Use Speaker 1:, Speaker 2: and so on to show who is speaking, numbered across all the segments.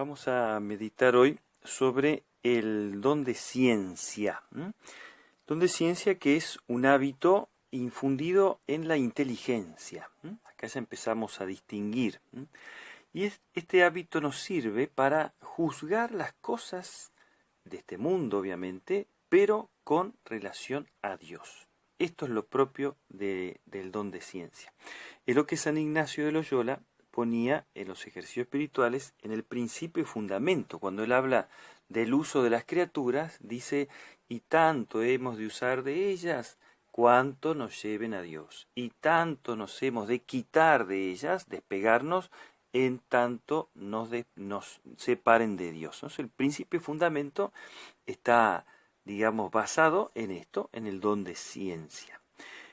Speaker 1: Vamos a meditar hoy sobre el don de ciencia. Don de ciencia que es un hábito infundido en la inteligencia. Acá ya empezamos a distinguir. Y este hábito nos sirve para juzgar las cosas de este mundo, obviamente, pero con relación a Dios. Esto es lo propio del don de ciencia. Es lo que San Ignacio de Loyola ponía en los ejercicios espirituales en el principio y fundamento. Cuando él habla del uso de las criaturas, dice, y tanto hemos de usar de ellas, cuanto nos lleven a Dios. Y tanto nos hemos de quitar de ellas, despegarnos, en tanto nos separen de Dios. Entonces, el principio y fundamento está, digamos, basado en esto, en el don de ciencia.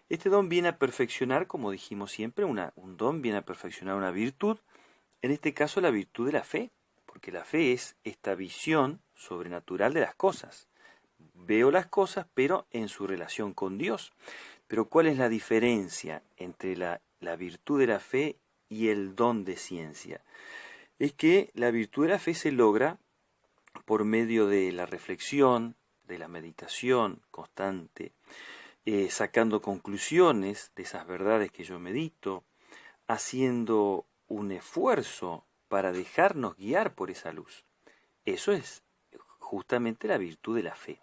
Speaker 1: Este don viene a perfeccionar, como dijimos siempre, un don viene a perfeccionar una virtud, en este caso la virtud de la fe, porque la fe es esta visión sobrenatural de las cosas. Veo las cosas, pero en su relación con Dios. Pero ¿cuál es la diferencia entre la virtud de la fe y el don de ciencia? Es que la virtud de la fe se logra por medio de la reflexión, de la meditación constante, sacando conclusiones de esas verdades que yo medito, haciendo un esfuerzo para dejarnos guiar por esa luz. Eso es justamente la virtud de la fe.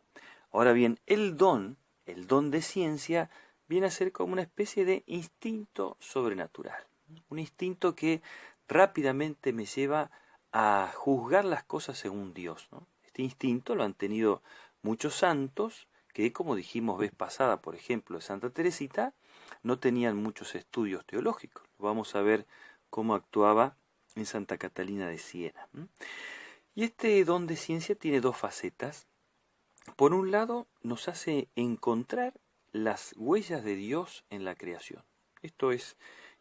Speaker 1: Ahora bien, el don de ciencia, viene a ser como una especie de instinto sobrenatural. Un instinto que rápidamente me lleva a juzgar las cosas según Dios, ¿no? Este instinto lo han tenido muchos santos que, como dijimos vez pasada, por ejemplo, de Santa Teresita, no tenían muchos estudios teológicos. Vamos a ver cómo actuaba en Santa Catalina de Siena. Y este don de ciencia tiene dos facetas. Por un lado, nos hace encontrar las huellas de Dios en la creación. Esto es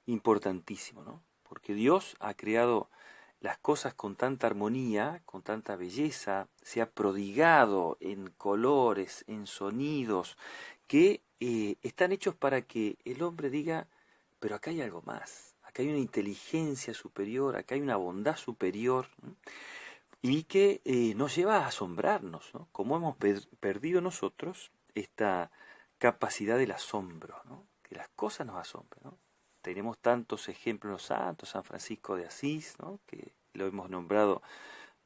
Speaker 1: importantísimo, ¿no? Porque Dios ha creado las cosas con tanta armonía, con tanta belleza, se ha prodigado en colores, en sonidos, que están hechos para que el hombre diga, pero acá hay algo más, acá hay una inteligencia superior, acá hay una bondad superior, ¿no? Y que nos lleva a asombrarnos, ¿no? Como hemos perdido nosotros esta capacidad del asombro, ¿no? Que las cosas nos asombren, ¿no? Tenemos tantos ejemplos en los santos, San Francisco de Asís, ¿no? Que lo hemos nombrado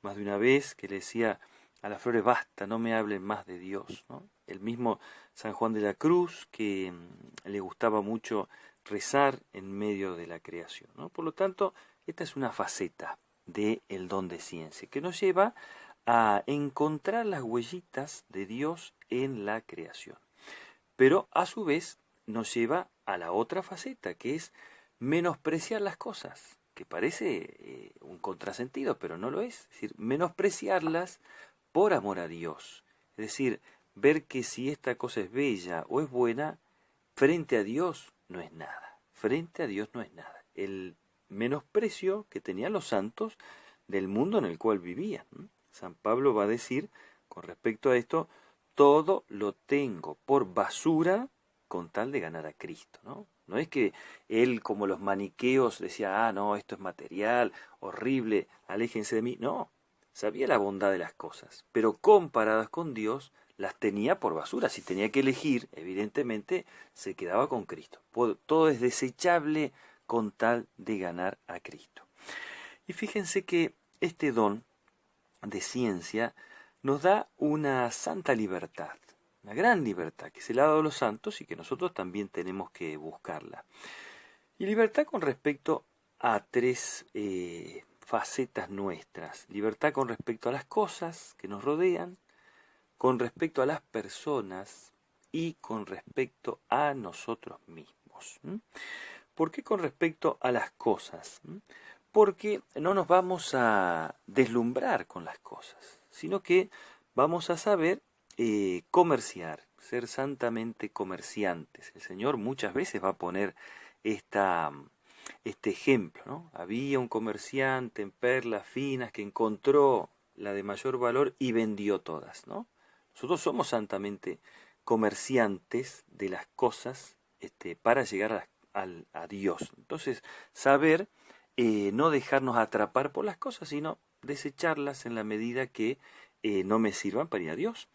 Speaker 1: más de una vez, que le decía a las flores, basta, no me hablen más de Dios, ¿no? El mismo San Juan de la Cruz, que le gustaba mucho rezar en medio de la creación, ¿no? Por lo tanto, esta es una faceta del don de ciencia, que nos lleva a encontrar las huellitas de Dios en la creación. Pero a su vez nos lleva a la otra faceta, que es menospreciar las cosas, que parece un contrasentido, pero no lo es. Es decir, menospreciarlas por amor a Dios. Es decir, ver que si esta cosa es bella o es buena, frente a Dios no es nada. Frente a Dios no es nada. El menosprecio que tenían los santos del mundo en el cual vivían. San Pablo va a decir, con respecto a esto, todo lo tengo por basura con tal de ganar a Cristo, ¿no? No es que él, como los maniqueos, decía, no, esto es material, horrible, aléjense de mí. No, sabía la bondad de las cosas, pero comparadas con Dios, las tenía por basura. Si tenía que elegir, evidentemente, se quedaba con Cristo. Todo es desechable con tal de ganar a Cristo. Y fíjense que este don de ciencia nos da una santa libertad, una gran libertad que se le ha dado a los santos y que nosotros también tenemos que buscarla. Y libertad con respecto a tres facetas nuestras. Libertad con respecto a las cosas que nos rodean, con respecto a las personas y con respecto a nosotros mismos. ¿Por qué con respecto a las cosas? Porque no nos vamos a deslumbrar con las cosas, sino que vamos a saber comerciar, ser santamente comerciantes. El Señor muchas veces va a poner este ejemplo, ¿no? Había un comerciante en perlas finas que encontró la de mayor valor y vendió todas, ¿no? Nosotros somos santamente comerciantes de las cosas para llegar a Dios. Entonces, saber no dejarnos atrapar por las cosas, sino desecharlas en la medida que no me sirvan para ir a Dios.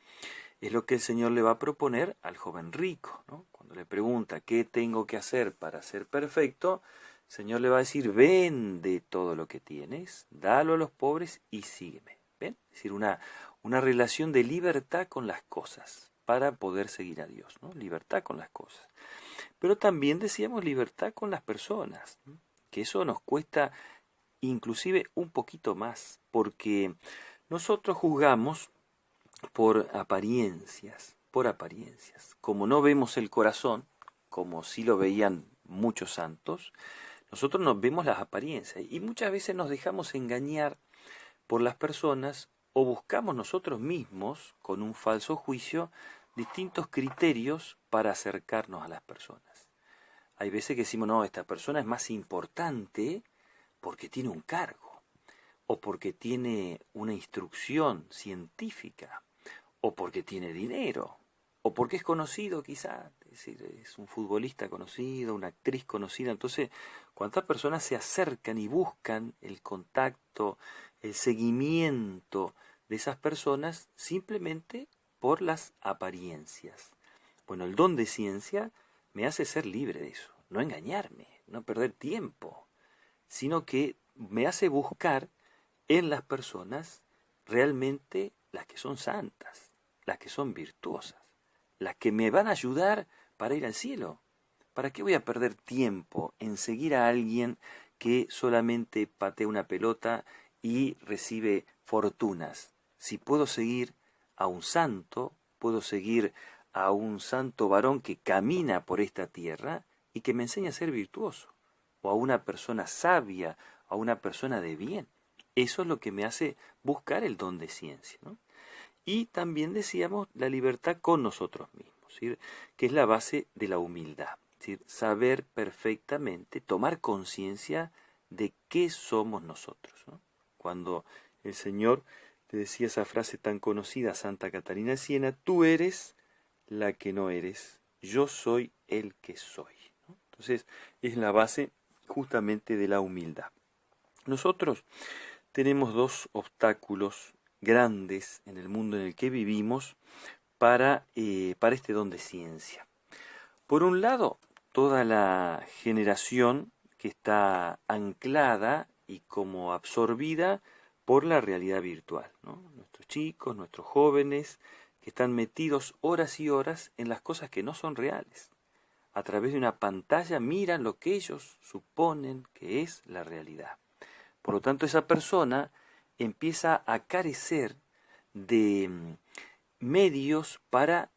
Speaker 1: Es lo que el Señor le va a proponer al joven rico, ¿no? Cuando le pregunta qué tengo que hacer para ser perfecto, el Señor le va a decir, vende todo lo que tienes, dalo a los pobres y sígueme. ¿Ven? Es decir, una relación de libertad con las cosas para poder seguir a Dios, ¿no? Libertad con las cosas. Pero también decíamos libertad con las personas, ¿no? Que eso nos cuesta inclusive un poquito más, porque nosotros juzgamos por apariencias, por apariencias. Como no vemos el corazón, como sí lo veían muchos santos, nosotros nos vemos las apariencias y muchas veces nos dejamos engañar por las personas o buscamos nosotros mismos, con un falso juicio, distintos criterios para acercarnos a las personas. Hay veces que decimos, no, esta persona es más importante porque tiene un cargo, o porque tiene una instrucción científica, o porque tiene dinero, o porque es conocido quizá, es decir, es un futbolista conocido, una actriz conocida. Entonces, ¿cuántas personas se acercan y buscan el contacto, el seguimiento de esas personas simplemente por las apariencias? Bueno, el don de ciencia me hace ser libre de eso, no engañarme, no perder tiempo, sino que me hace buscar en las personas realmente las que son santas, las que son virtuosas, las que me van a ayudar para ir al cielo. ¿Para qué voy a perder tiempo en seguir a alguien que solamente patea una pelota y recibe fortunas? Si puedo seguir a un santo, puedo seguir a un santo varón que camina por esta tierra y que me enseña a ser virtuoso, o a una persona sabia, a una persona de bien. Eso es lo que me hace buscar el don de ciencia, ¿no? Y también decíamos la libertad con nosotros mismos, ¿sí? Que es la base de la humildad, ¿sí? Saber perfectamente, tomar conciencia de qué somos nosotros, ¿no? Cuando el Señor te decía esa frase tan conocida, Santa Catalina de Siena, tú eres la que no eres, yo soy el que soy, ¿no? Entonces es la base justamente de la humildad. Nosotros tenemos dos obstáculos grandes en el mundo en el que vivimos para este don de ciencia. Por un lado, toda la generación que está anclada y como absorbida por la realidad virtual, ¿no? Nuestros chicos, nuestros jóvenes, que están metidos horas y horas en las cosas que no son reales. A través de una pantalla miran lo que ellos suponen que es la realidad. Por lo tanto, esa persona empieza a carecer de medios para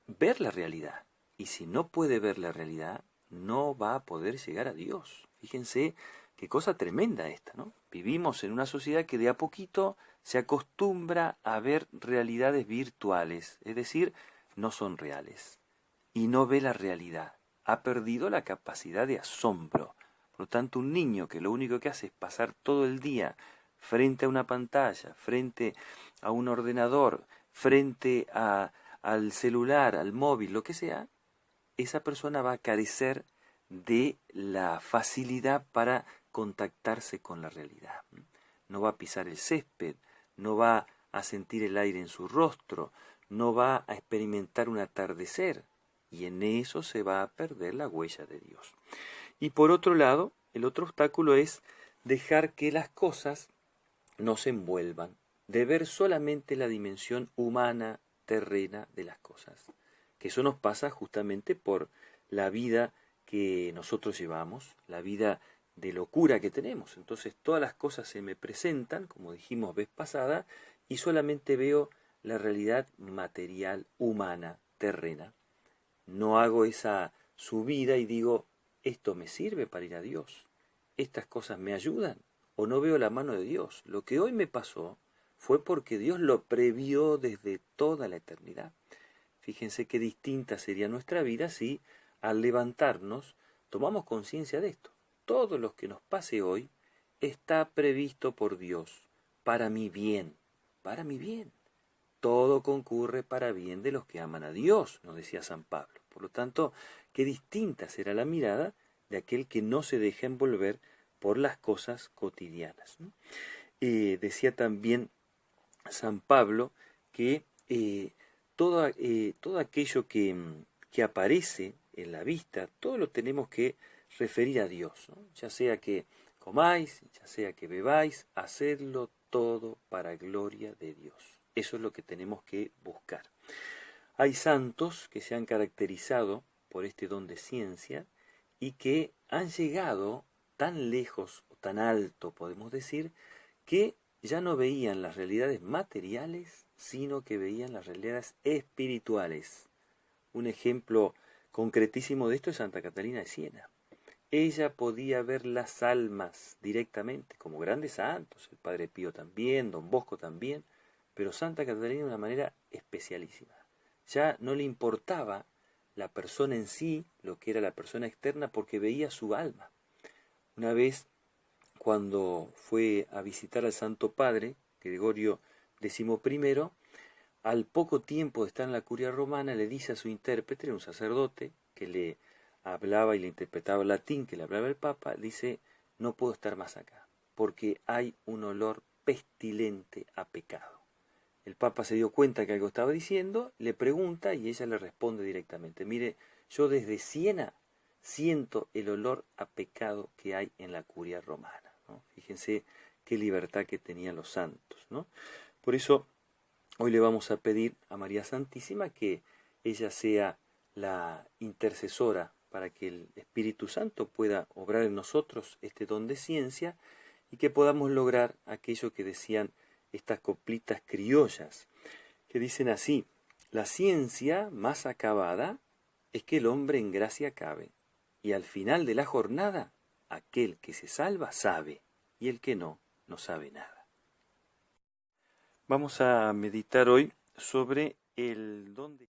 Speaker 1: ver la realidad. Y si no puede ver la realidad, no va a poder llegar a Dios. Fíjense qué cosa tremenda esta, ¿no? Vivimos en una sociedad que de a poquito se acostumbra a ver realidades virtuales, es decir, no son reales. Y no ve la realidad. Ha perdido la capacidad de asombro. Por lo tanto, un niño que lo único que hace es pasar todo el día frente a una pantalla, frente a un ordenador, frente al celular, al móvil, lo que sea, esa persona va a carecer de la facilidad para contactarse con la realidad. No va a pisar el césped, no va a sentir el aire en su rostro, no va a experimentar un atardecer, y en eso se va a perder la huella de Dios. Y por otro lado, el otro obstáculo es dejar que las cosas nos envuelvan, de ver solamente la dimensión humana, terrena de las cosas. Que eso nos pasa justamente por la vida que nosotros llevamos, la vida de locura que tenemos. Entonces todas las cosas se me presentan, como dijimos vez pasada, y solamente veo la realidad material, humana, terrena. No hago esa subida y digo, ¿esto me sirve para ir a Dios? ¿Estas cosas me ayudan? ¿O no veo la mano de Dios? Lo que hoy me pasó fue porque Dios lo previó desde toda la eternidad. Fíjense qué distinta sería nuestra vida si al levantarnos tomamos conciencia de esto. Todo lo que nos pase hoy está previsto por Dios para mi bien, para mi bien. Todo concurre para bien de los que aman a Dios, nos decía San Pablo. Por lo tanto, qué distinta será la mirada de aquel que no se deja envolver por las cosas cotidianas, ¿no? Decía también San Pablo que todo aquello que aparece en la vista, todo lo tenemos que referir a Dios, ¿no? Ya sea que comáis, ya sea que bebáis, hacedlo todo para gloria de Dios. Eso es lo que tenemos que buscar. Hay santos que se han caracterizado por este don de ciencia y que han llegado tan lejos o tan alto, podemos decir, que ya no veían las realidades materiales, sino que veían las realidades espirituales. Un ejemplo concretísimo de esto es Santa Catalina de Siena. Ella podía ver las almas directamente, como grandes santos, el Padre Pío también, Don Bosco también, pero Santa Catalina de una manera especialísima. Ya no le importaba la persona en sí, lo que era la persona externa, porque veía su alma. Una vez, cuando fue a visitar al Santo Padre, Gregorio XI, al poco tiempo de estar en la curia romana, le dice a su intérprete, un sacerdote, que le hablaba y le interpretaba el latín, que le hablaba el Papa, dice, no puedo estar más acá, porque hay un olor pestilente a pecado. El Papa se dio cuenta que algo estaba diciendo, le pregunta y ella le responde directamente, mire, yo desde Siena siento el olor a pecado que hay en la curia romana, ¿no? Fíjense qué libertad que tenían los santos, ¿no? Por eso hoy le vamos a pedir a María Santísima que ella sea la intercesora para que el Espíritu Santo pueda obrar en nosotros este don de ciencia y que podamos lograr aquello que decían estas coplitas criollas, que dicen así: la ciencia más acabada es que el hombre en gracia cabe, y al final de la jornada aquel que se salva sabe, y el que no, no sabe nada. Vamos a meditar hoy sobre el don de